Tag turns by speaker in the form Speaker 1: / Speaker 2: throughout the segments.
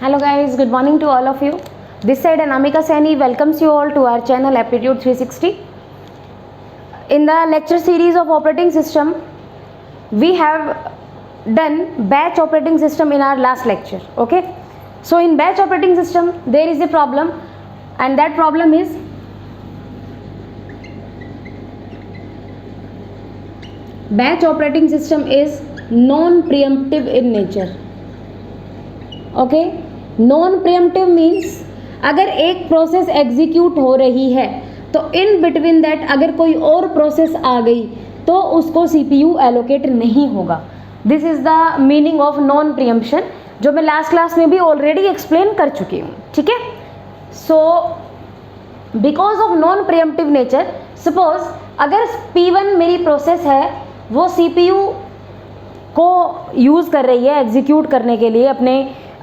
Speaker 1: Hello guys, good morning to all of you. This side Anamika Saini welcomes you all to our channel Aptitude 360. In the lecture series of operating system, we have done batch operating system in our last lecture. Okay, so in batch operating system there is a problem, and that problem is batch operating system is non-preemptive in nature. Okay, non-preemptive means अगर एक process execute हो रही है तो in between that अगर कोई और process आ गई तो उसको सीपीयू एलोकेट नहीं होगा. This is the meaning of non preemption, जो मैं लास्ट क्लास में भी ऑलरेडी एक्सप्लेन कर चुकी हूँ. ठीक है, so because of non preemptive nature, suppose अगर P1 मेरी प्रोसेस है, वो सीपीयू को यूज़ कर रही है एग्जीक्यूट करने के लिए,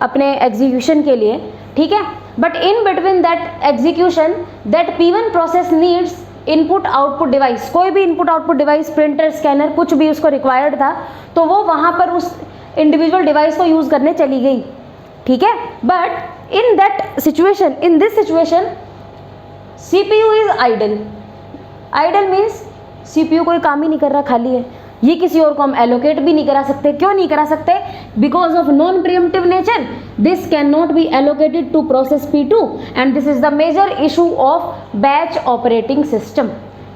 Speaker 1: अपने एग्जीक्यूशन के लिए. ठीक है, but in between that execution that P1 process needs input output device. कोई भी input output device, printer, scanner, कुछ भी उसको रिक्वायर्ड था, तो वो वहाँ पर उस इंडिविजुअल डिवाइस को यूज़ करने चली गई. ठीक है, but in that situation, in this situation CPU is idle. Idle means CPU कोई काम ही नहीं कर रहा, खाली है. ये किसी और को हम एलोकेट भी नहीं करा सकते. क्यों नहीं करा सकते? Because of non preemptive nature this can not be allocated to process P2 and this is the major issue of batch operating system.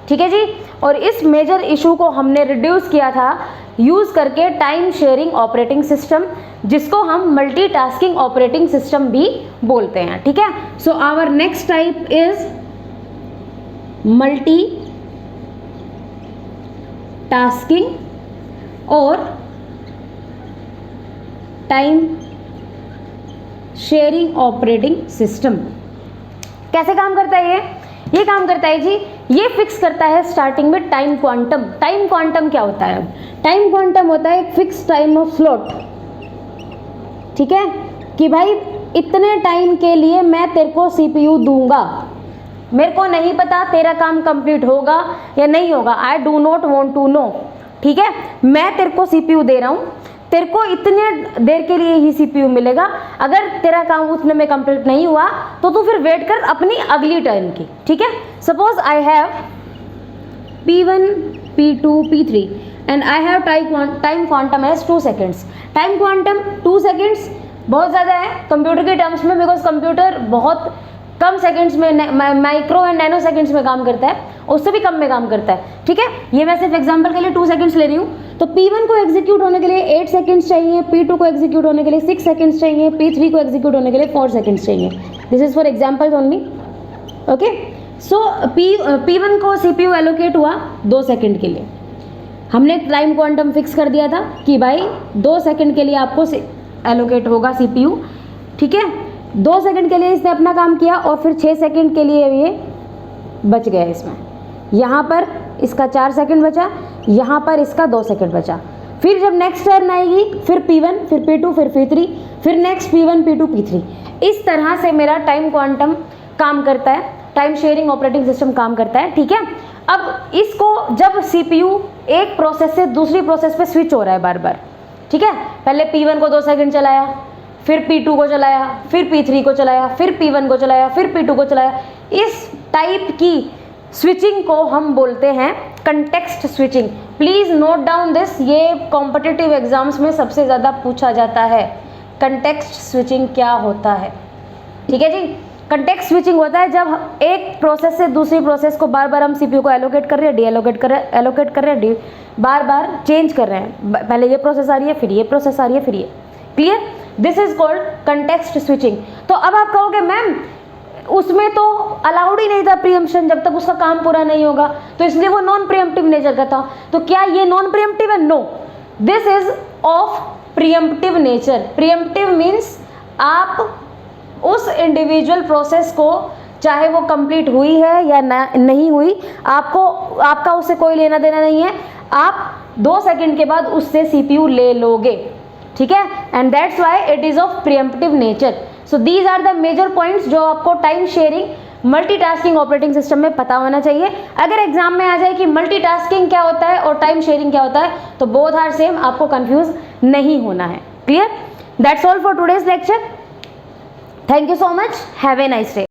Speaker 1: ठीक है जी, और इस मेजर इशू को हमने रिड्यूस किया था यूज करके टाइम शेयरिंग ऑपरेटिंग सिस्टम, जिसको हम मल्टीटास्किंग ऑपरेटिंग सिस्टम भी बोलते हैं. ठीक है, so our next type is multi tasking और टाइम शेयरिंग ऑपरेटिंग सिस्टम. कैसे काम करता है ये काम करता है जी, ये फिक्स करता है स्टार्टिंग में टाइम क्वांटम. टाइम क्वांटम क्या होता है? टाइम क्वांटम होता है एक फिक्स टाइम ऑफ स्लॉट. ठीक है, कि भाई इतने टाइम के लिए मैं तेरे को सीपीयू दूंगा. मेरे को नहीं पता तेरा काम कंप्लीट होगा या नहीं होगा, I do not want to know. ठीक है, मैं तेरे को सीपीयू दे रहा हूँ, तेरे को इतने देर के लिए ही सीपीयू मिलेगा. अगर तेरा काम उतने में कंप्लीट नहीं हुआ तो तू फिर वेट कर अपनी अगली टर्न की. ठीक है, suppose I have P1, P2, P3 and I have time quantum as 2 seconds. Time quantum 2 seconds बहुत ज़्यादा है कंप्यूटर के टर्म्स में, बिकॉज कंप्यूटर बहुत कम सेकंड्स में, माइक्रो एंड नैनो सेकंड्स में काम करता है, उससे भी कम में काम करता है. ठीक है, ये मैं सिर्फ एग्जांपल के लिए 2 सेकंड्स ले रही हूँ. तो P1 को एग्जीक्यूट होने के लिए 8 सेकंड्स चाहिए, P2 को एग्जीक्यूट होने के लिए 6 सेकंड्स चाहिए, P3 को एग्जीक्यूट होने के लिए 4 सेकंड्स चाहिए. This is for examples only. Okay, so P1 को CPU एलोकेट हुआ 2 सेकंड के लिए. हमने टाइम क्वांटम फिक्स कर दिया था कि भाई 2 सेकंड के लिए आपको एलोकेट होगा CPU. ठीक है, 2 सेकंड के लिए इसने अपना काम किया और फिर 6 सेकंड के लिए ये बच गया. इसमें यहाँ पर इसका 4 सेकंड बचा, यहाँ पर इसका 2 सेकंड बचा. फिर जब नेक्स्ट टर्न आएगी, फिर P1, फिर P2, फिर P3, फिर नेक्स्ट P1, P2, P3. इस तरह से मेरा टाइम क्वांटम काम करता है, टाइम शेयरिंग ऑपरेटिंग सिस्टम काम करता है. ठीक है, अब इसको जब CPU एक प्रोसेस से दूसरी प्रोसेस पे स्विच हो रहा है बार बार. ठीक है, पहले P1 को 2 सेकंड चलाया, फिर P2 को चलाया, फिर P3 को चलाया, फिर P1 को चलाया, फिर P2 को चलाया. इस टाइप की स्विचिंग को हम बोलते हैं context switching. Please note down this, ये कॉम्पिटिटिव एग्जाम्स में सबसे ज़्यादा पूछा जाता है. कंटेक्स्ट स्विचिंग क्या होता है? ठीक है जी, कंटेक्स्ट स्विचिंग होता है जब एक प्रोसेस से दूसरी प्रोसेस को बार बार हम CPU को एलोकेट कर रहे हैं, डी एलोकेट कर रहे हैं, एलोकेट कर रहे हैं, बार बार चेंज कर रहे हैं. पहले ये प्रोसेस आ रही है, फिर ये प्रोसेस आ रही है, फिर ये. Clear? This is called context switching. तो अब आप कहोगे मैम उसमें तो अलाउड ही नहीं था प्रियम्पशन, जब तक उसका काम पूरा नहीं होगा, तो इसलिए वो नॉन प्रियम्पटिव नेचर का था. तो क्या ये नॉन प्रियम्पटिव है? No, this is of preemptive nature. Preemptive means आप उस इंडिविजुअल प्रोसेस को, चाहे वो कंप्लीट हुई है या नहीं हुई, आपका उससे कोई लेना देना नहीं है. आप 2 सेकंड के बाद उससे CPU ले लोगे. ठीक है, and that's why it is of preemptive nature. So these are the major points जो आपको time sharing multitasking operating system में पता होना चाहिए. अगर एग्जाम में आ जाए कि मल्टीटास्किंग क्या होता है और टाइम शेयरिंग क्या होता है, तो बोथ आर सेम, आपको कंफ्यूज नहीं होना है. Clear? That's all for today's lecture. Thank you so much, have a nice day.